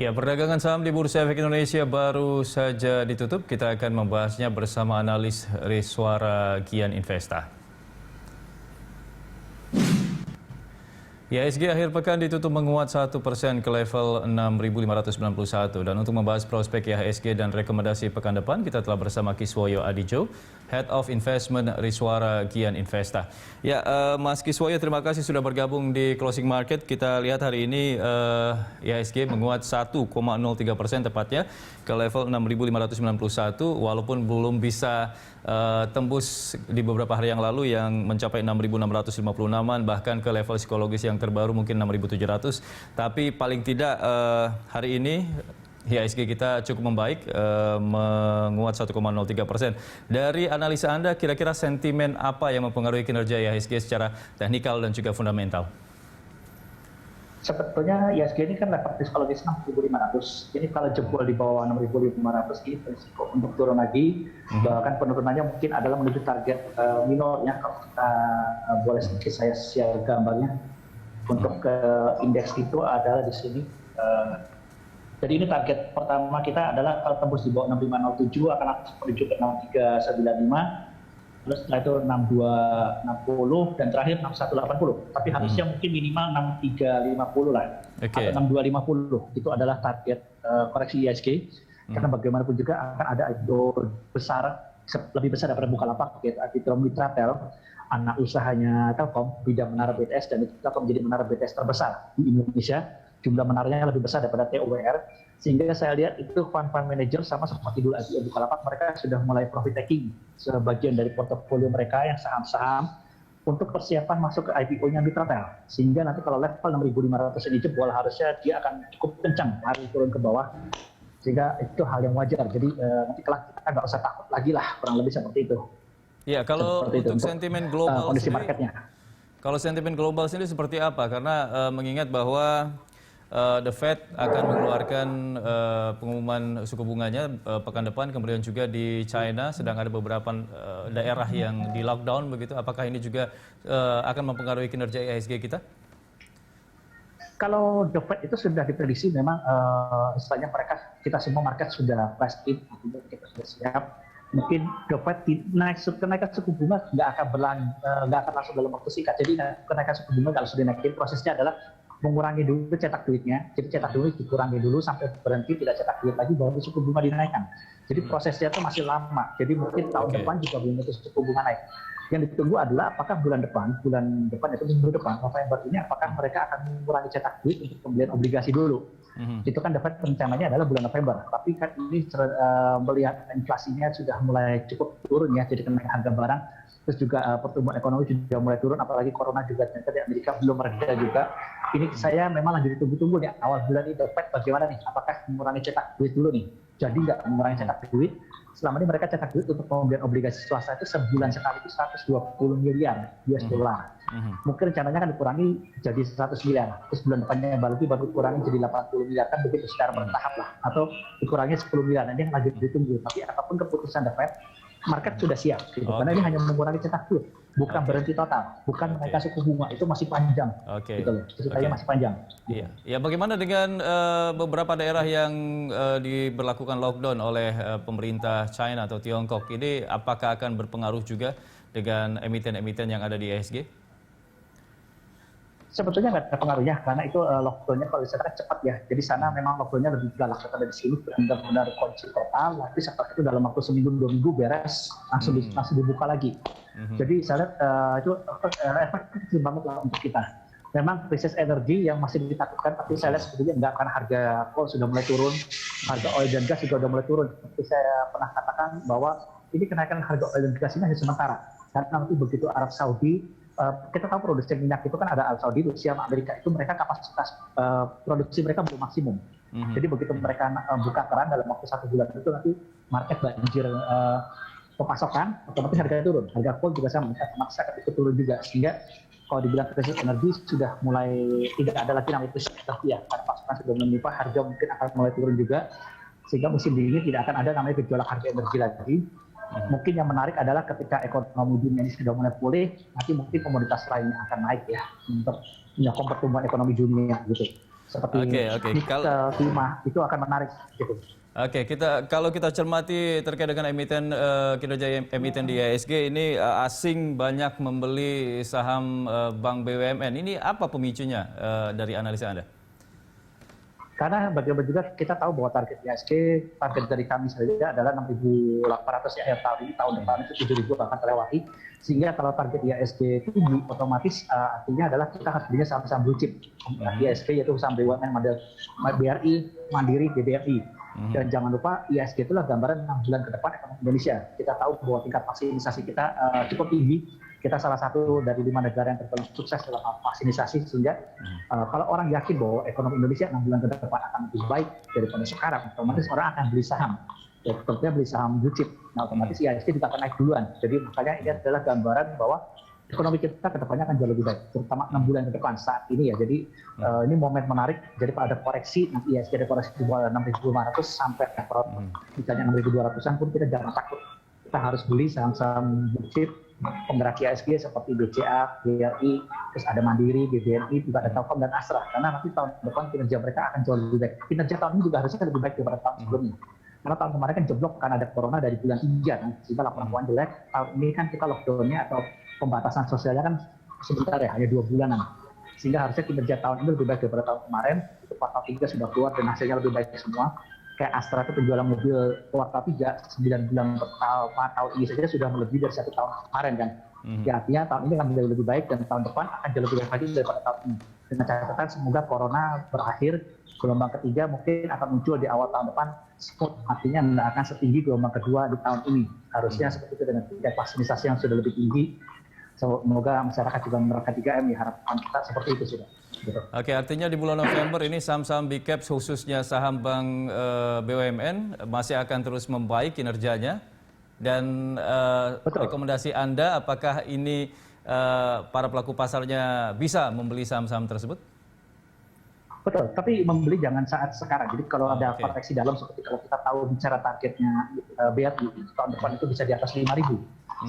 Ya, perdagangan saham di Bursa Efek Indonesia baru saja ditutup. Kita akan membahasnya bersama analis Riswara Kian Investa. IHSG akhir pekan ditutup menguat 1% ke level 6.591. Dan untuk membahas prospek IHSG dan rekomendasi pekan depan, kita telah bersama Kiswoyo Adijo, Head of Investment Riswara Kian Investa. Ya, Mas Kiswoyo, terima kasih sudah bergabung di Closing Market. Kita lihat hari ini IHSG menguat 1,03% tepatnya ke level 6.591, walaupun belum bisa tembus di beberapa hari yang lalu yang mencapai 6.656-an, bahkan ke level psikologis yang terbaru mungkin 6.700. Tapi paling tidak hari ini IHSG kita cukup membaik, menguat 1,03%. Dari analisa Anda, kira-kira sentimen apa yang mempengaruhi kinerja IHSG secara teknikal dan juga fundamental? Sebetulnya IHSG ini kan level psikologis 6.500. Jadi kalau jebol di bawah 6.500 ini berisiko untuk turun lagi. Bahkan penurunannya mungkin adalah menuju target minor ya. Kalau kita boleh sedikit saya share gambarnya. Untuk indeks itu adalah di sini. Jadi ini target pertama kita adalah kalau tembus di bawah 6507 akan menuju ke 6395. Terus setelah itu 6260 dan terakhir 6180. Tapi harusnya mungkin minimal 6350 lah. Atau 6250. Itu adalah target koreksi IHSG. Karena bagaimanapun juga akan ada IPO besar, lebih besar daripada Bukalapak, yaitu Arbitrum Mitratel, anak usahanya Telkom, bidang menara BTS, dan itu akan menjadi menara BTS terbesar di Indonesia. Jumlah menaranya lebih besar daripada TOWR. Sehingga saya lihat itu fund manager sama seperti dulu IPO Bukalapak, mereka sudah mulai profit taking sebagian dari portofolio mereka yang saham-saham untuk persiapan masuk ke IPO-nya Mitratel. Sehingga nanti kalau level 6.500 ini jebol, harusnya dia akan cukup kencang lari turun ke bawah. Sehingga itu hal yang wajar. Jadi nanti kelak kita nggak usah takut lagi lah, kurang lebih seperti itu. Ya, kalau untuk sentimen global kondisi sendiri, marketnya. Kalau sentimen global sendiri seperti apa? Karena mengingat bahwa The Fed akan mengeluarkan pengumuman suku bunganya pekan depan, kemudian juga di China sedang ada beberapa daerah yang di lockdown begitu. Apakah ini juga akan mempengaruhi kinerja IHSG kita? Kalau The Fed itu sudah diprediksi memang istilahnya kita semua market sudah plastik, kita sudah siap. Mungkin The Fed kenaikan suku bunga nggak akan langsung dalam waktu singkat. Jadi kenaikan suku bunga kalau sudah dinaikin, prosesnya adalah mengurangi dulu cetak duitnya. Jadi cetak duit dikurangi dulu sampai berhenti tidak cetak duit lagi, baru suku bunga dinaikkan. Jadi prosesnya itu masih lama. Jadi mungkin tahun depan juga belum tentu suku bunga naik. Yang ditunggu adalah apakah bulan depan itu minggu depan, November ini, apakah mereka akan mengurangi cetak duit untuk pembelian obligasi dulu. Itu kan dapat rencananya adalah bulan November. Tapi kan ini melihat inflasinya sudah mulai cukup turun ya, jadi kenaikan harga barang. Terus juga pertumbuhan ekonomi sudah mulai turun, apalagi corona juga ternyata di Amerika belum mereda juga. Ini saya memang lagi ditunggu-tunggu nih, awal bulan ini The Fed bagaimana nih, apakah mengurangi cetak duit dulu nih. Jadi nggak mengurangi cetak duit, selama ini mereka cetak duit untuk pembelian obligasi swasta itu sebulan sekali itu 120 miliar US dollar. Mungkin rencananya akan dikurangi jadi 100 miliar, terus bulan depannya baru dikurangi jadi 80 miliar, kan begitu secara bertahap lah, atau dikurangi 10 miliar, nanti yang lagi ditunggu. Tapi apapun keputusan The Fed, market sudah siap, gitu. Karena ini hanya mengurangi cetak duit, bukan berhenti total, bukan menaikkan suku bunga, itu masih panjang, gitu loh, ceritanya masih panjang. Iya. Ya, bagaimana dengan beberapa daerah yang diberlakukan lockdown oleh pemerintah China atau Tiongkok? Ini apakah akan berpengaruh juga dengan emiten-emiten yang ada di IHSG? Sebetulnya nggak ada pengaruhnya, karena itu lockdown-nya kalau di sana cepat ya. Jadi sana memang lockdown-nya lebih galak daripada di sini, benar-benar kunci total. Tapi seperti itu dalam waktu seminggu 2 minggu beres, langsung dibuka lagi. Jadi saya lihat itu efektif banget lah untuk kita. Memang krisis energi yang masih ditakutkan, tapi saya lihat sebetulnya enggak, karena harga coal sudah mulai turun, harga oil dan gas juga sudah mulai turun. Seperti saya pernah katakan bahwa ini kenaikan harga oil dan gas ini hanya sementara. Karena nanti begitu Arab Saudi, kita tahu produksi minyak itu kan ada Arab Saudi, Rusia, Amerika, itu mereka kapasitas produksi mereka belum maksimum. Jadi begitu mereka buka keran dalam waktu 1 bulan itu, nanti market banjir pemasokan, otomatis harganya turun. Harga coal juga sama, maksa itu turun juga. Sehingga kalau dibilang krisis energi sudah mulai tidak ada lagi namanya krisis energi ya, karena pasokan sudah melimpah, harga mungkin akan mulai turun juga. Sehingga musim dingin tidak akan ada namanya gejolak harga energi lagi. Mungkin yang menarik adalah ketika ekonomi dunia ini sudah mulai pulih, nanti mungkin komoditas lainnya akan naik ya untuk menyokong pertumbuhan ekonomi dunia gitu. seperti Oke. nikel, timah itu akan menarik gitu. Oke, kalau kita cermati terkait dengan kinerja emiten di IHSG ini, asing banyak membeli saham Bank BUMN. Ini apa pemicunya dari analisa Anda? Karena bagaimana juga kita tahu bahwa target IHSG, target dari kami saja adalah 6.800 ya, akhir tahun ini, tahun depan itu 7.000 akan terlewati. Sehingga kalau target IHSG tinggi, otomatis artinya adalah kita harus belinya saham-saham blue chip. IHSG yaitu saham BUMN, model BRI, Mandiri, BBRI. Dan jangan lupa IHSG itulah gambaran 6 bulan ke depan ekonomi Indonesia. Kita tahu bahwa tingkat vaksinasi kita cukup tinggi. Kita salah satu dari 5 negara yang tergolong sukses dalam vaksinasi, sehingga kalau orang yakin bahwa ekonomi Indonesia 6 bulan ke depan akan lebih baik daripada sekarang, otomatis orang akan beli saham. Ya, tentunya beli saham blue chip. Nah, otomatis IHSG juga akan naik duluan. Jadi makanya ini adalah gambaran bahwa ekonomi kita ke depannya akan jauh lebih baik, terutama 6 bulan ke depan saat ini ya. Jadi ini momen menarik. Jadi kalau ada koreksi, nanti IHSG ada koreksi di bawah 6.500 sampai misalnya 6.200-an pun kita jangan takut. Kita harus beli saham-saham blue chip penggerak IHSG seperti BCA, BRI, terus ada Mandiri, BBNI, juga ada Telkom dan Astra. Karena nanti tahun depan kinerja mereka akan jauh lebih baik. Kinerja tahun ini juga harusnya lebih baik daripada tahun sebelumnya. Karena tahun kemarin kan jeblok karena ada corona dari bulan 3 kan, sehingga laporan keuangan jelek. Tahun ini kan kita lockdown-nya atau pembatasan sosialnya kan sebentar ya, hanya 2 bulanan. Sehingga harusnya kinerja tahun ini lebih baik daripada tahun kemarin. Itu kuartal 3 sudah keluar dan hasilnya lebih baik semua. Kayak Astra itu penjualan mobil kuartal 3, 9 bulan tahun ini saja sudah melebihi dari 1 tahun kemarin kan. Ya, artinya tahun ini akan menjadi lebih baik dan tahun depan akan jauh lebih baik lagi daripada tahun ini. Dengan catatan semoga corona berakhir, gelombang ketiga mungkin akan muncul di awal tahun depan, artinya tidak akan setinggi gelombang kedua di tahun ini. Harusnya seperti itu dengan tingkat vaksinasi yang sudah lebih tinggi. Semoga masyarakat juga menerapkan 3M, ya harapan kita seperti itu sudah. Gitu. Oke, artinya di bulan November ini saham-saham big caps khususnya saham Bank BUMN masih akan terus membaik kinerjanya. Dan rekomendasi Anda, apakah ini para pelaku pasarnya bisa membeli saham-saham tersebut? Betul, tapi membeli jangan saat sekarang. Jadi kalau ada koreksi dalam, seperti kalau kita tahu bicara targetnya BRI tahun depan itu bisa di atas 5.000.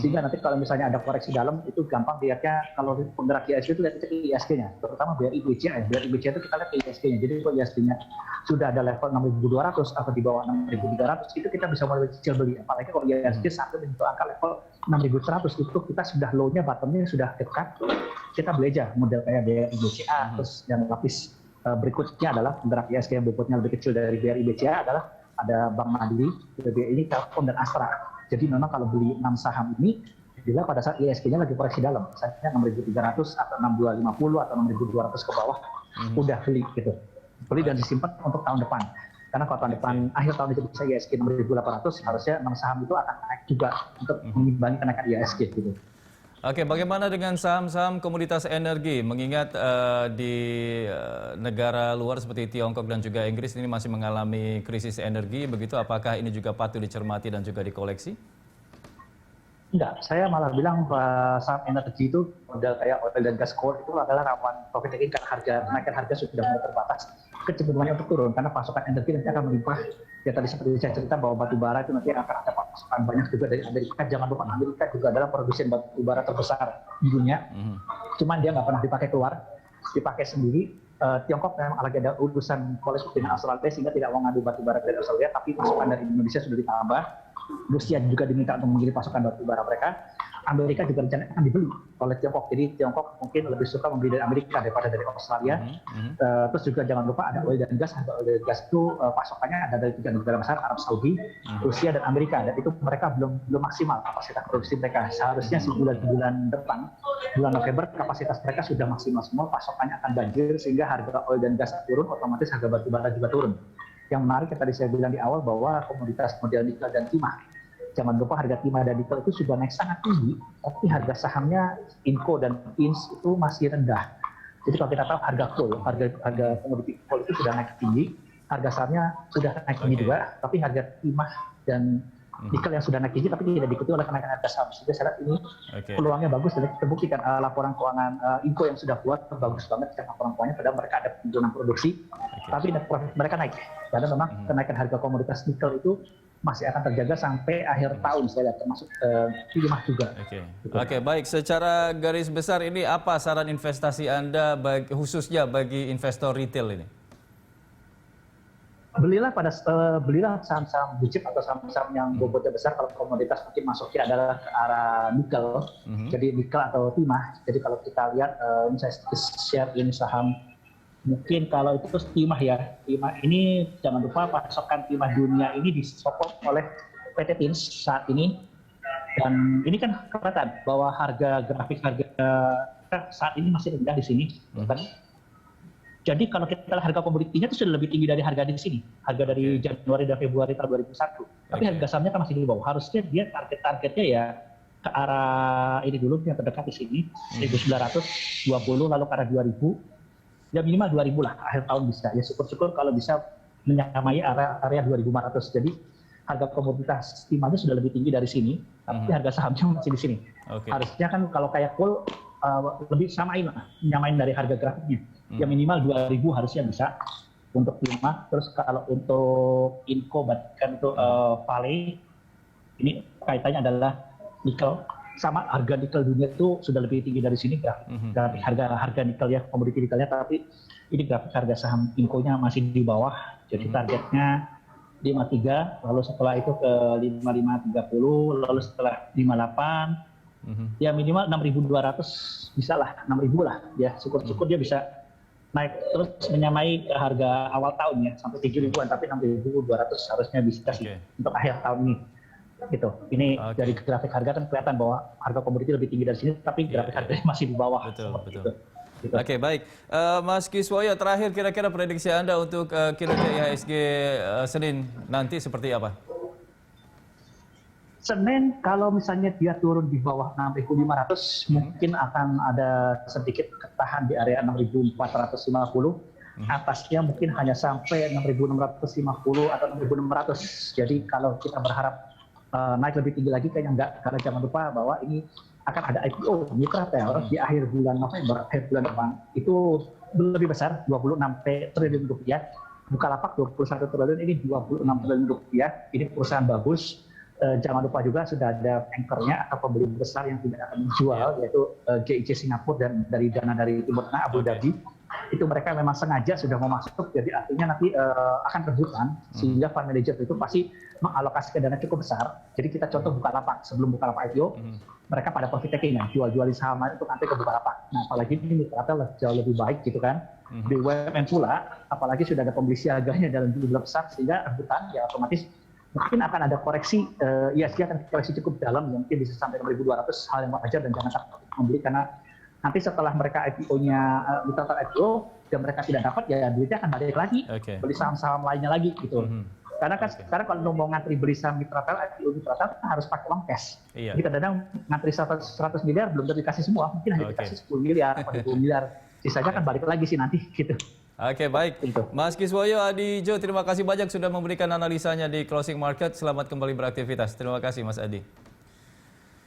Sehingga nanti kalau misalnya ada koreksi dalam, itu gampang lihatnya. Kalau penggerak IHSG itu lihat ke IHSG-nya, terutama BRI BCA. BRI BCA itu kita lihat ke IHSG-nya. Jadi kalau IHSG-nya sudah ada level 6.200 atau di bawah 6.300, itu kita bisa mulai cicil beli. Apalagi kalau IHSG sampai menyentuh angka level 6.100, itu kita sudah low-nya, bottom-nya sudah dekat. Kita beli aja model kayak BRI BCA. Terus yang lapis berikutnya adalah penggerak IHSG yang bobotnya lebih kecil dari BRI BCA adalah ada Bank Mandiri, BBNI, Telkom, dan Astra. Jadi memang kalau beli 6 saham ini, bila pada saat IHSG-nya lagi koreksi dalam, misalnya 6.300 atau 6.250 atau 6.200 ke bawah, udah beli gitu. Beli dan disimpan untuk tahun depan. Karena kalau tahun depan, akhir tahun itu bisa IHSG 6.800, harusnya 6 saham itu akan naik juga untuk mengimbangi kenaikan IHSG gitu. Oke, bagaimana dengan saham-saham komoditas energi? Mengingat di negara luar seperti Tiongkok dan juga Inggris ini masih mengalami krisis energi, begitu apakah ini juga patut dicermati dan juga dikoleksi? Enggak, saya malah bilang saham energi itu modal kayak oil dan gas core itu adalah rawan profit taking karena kenaikan harga sudah mulai terbatas. Kecenderungannya untuk turun karena pasokan energi nanti akan melimpah. Ya tadi seperti saya cerita bahwa batu bara itu nanti akan ada pasokan banyak juga dari Amerika. Jangan lupa Amerika juga adalah produsen batu bara terbesar di dunia. Cuman dia nggak pernah dipakai keluar, dipakai sendiri. Tiongkok memang lagi ada urusan politik dengan Australia sehingga tidak mau ngadu batu bara dari Australia, tapi pasokan dari Indonesia sudah ditambah. Rusia juga diminta untuk mengirim pasokan batu bara mereka. Amerika juga rencana akan dibeli oleh Tiongkok. Jadi Tiongkok mungkin lebih suka membeli dari Amerika daripada dari Australia. Terus juga jangan lupa ada oil dan gas. Harga oil dan gas itu pasokannya ada dari 3 negara besar, Arab Saudi, Rusia, dan Amerika. Dan itu mereka belum maksimal kapasitas produksi mereka. Seharusnya bulan depan, bulan November, kapasitas mereka sudah maksimal semua. Pasokannya akan banjir sehingga harga oil dan gas turun, otomatis harga batu bara juga turun. Yang menarik yang tadi saya bilang di awal bahwa komoditas model nikel dan timah, jangan lupa harga timah dan nikel itu sudah naik sangat tinggi, tapi harga sahamnya Inco dan INS itu masih rendah. Jadi kalau kita tahu harga coal, harga komoditi coal itu sudah naik tinggi, harga sahamnya sudah naik tinggi juga, tapi harga timah dan nikel yang sudah naik tinggi tapi tidak diikuti oleh kenaikan harga saham. Sehingga saya lihat ini peluangnya bagus dan terbuktikan laporan keuangan Inco yang sudah buat bagus banget laporan keuangannya, padahal mereka ada penurunan produksi, tapi net profit mereka naik. Karena memang kenaikan harga komoditas nikel itu masih akan terjaga sampai akhir tahun, saya lihat termasuk timah juga. Oke, baik. Secara garis besar ini apa saran investasi Anda khususnya bagi investor retail ini? belilah saham-saham blue chip atau saham-saham yang bobotnya besar kalau komoditas mungkin masuknya adalah ke arah nikel. Jadi nikel atau timah. Jadi kalau kita lihat saya share ini saham mungkin kalau itu timah ya. Timah ini jangan lupa pasokan timah dunia ini disokong oleh PT Tins saat ini. Dan ini kan kelihatan bahwa grafik harga saat ini masih rendah di sini. Jadi kalau kita lihat harga komoditinya itu sudah lebih tinggi dari harga di sini. Harga dari Januari dan Februari tahun 2001. Tapi harga sahamnya kan masih di bawah. Harusnya dia target-targetnya ya ke arah ini dulu yang terdekat di sini. 1920 lalu ke arah 2000. Ya minimal 2000 lah akhir tahun bisa. Ya syukur-syukur kalau bisa menyamai area 2500. Jadi harga komoditas timahnya sudah lebih tinggi dari sini. Tapi harga sahamnya masih di sini. Harusnya kan kalau kayak coal lebih nyamain dari harga grafiknya. Ya minimal 2000 harusnya bisa untuk timah. Terus kalau untuk Inco bahkan untuk Vale ini kaitannya adalah nikel. Sama harga nikel dunia itu sudah lebih tinggi dari sini grafik harga nikel ya, komoditi nikelnya, tapi ini grafik harga saham Inco-nya masih di bawah. Jadi targetnya 53, lalu setelah itu ke 5530, lalu setelah 58 ya minimal 6.200 bisa lah, 6.000 lah ya, syukur-syukur dia bisa naik terus menyamai ke harga awal tahun ya sampai 7.000-an, tapi 6.200 harusnya bisa sih untuk akhir tahun ini gitu. Ini dari grafik harga kan kelihatan bahwa harga komoditi lebih tinggi dari sini, tapi grafik harganya masih di bawah. Betul. Gitu. Oke, baik. Mas Kiswoyo, terakhir kira-kira prediksi Anda untuk kinerja IHSG Senin nanti seperti apa? Senin kalau misalnya dia turun di bawah 6.500 mungkin akan ada sedikit ketahan di area 6.450. Atasnya mungkin hanya sampai 6.650 atau 6.600. Jadi kalau kita berharap naik lebih tinggi lagi kayaknya enggak, karena jangan lupa bahwa ini akan ada IPO Mitratel di akhir bulan November, akhir bulan depan. Itu lebih besar, 26 triliun rupiah. Bukalapak 21 triliun, ini 26 triliun rupiah. Ini perusahaan bagus. Jangan lupa juga sudah ada anchor-nya atau pembeli besar yang tidak akan menjual, yaitu GIC Singapura dan dari dana dari Timur Tengah Abu Dhabi. Itu mereka memang sengaja sudah mau masuk, jadi artinya nanti akan rebutan, sehingga fund manager itu pasti mengalokasikan dana cukup besar. Jadi kita contoh Bukalapak, sebelum Bukalapak IPO, mereka pada profit taking ya, jual-jualin saham itu nanti ke Bukalapak. Nah apalagi ini ternyata jauh lebih baik gitu kan. BUMN pula, apalagi sudah ada pembeli siaganya dalam jumlah besar, sehingga rebutan ya otomatis mungkin akan ada koreksi, IHSG akan koreksi cukup dalam, mungkin bisa sampai 6.200, hal yang wajar dan jangan takut membeli, karena nanti setelah mereka IPO-nya, Mitratel IPO, dan mereka tidak dapat, ya duitnya akan balik lagi, beli saham-saham lainnya lagi gitu. Karena kan sekarang kalau mau ngantri beli saham Mitratel, IPO Mitratel harus pakai uang cash. Kita kadang ngantri 100 miliar belum dikasih semua, mungkin hanya dikasih 10 miliar, 20 miliar, sisanya kan balik lagi sih nanti gitu. Oke, baik. Mas Kiswoyo Adijo, terima kasih banyak sudah memberikan analisanya di Closing Market. Selamat kembali beraktivitas. Terima kasih Mas Adi.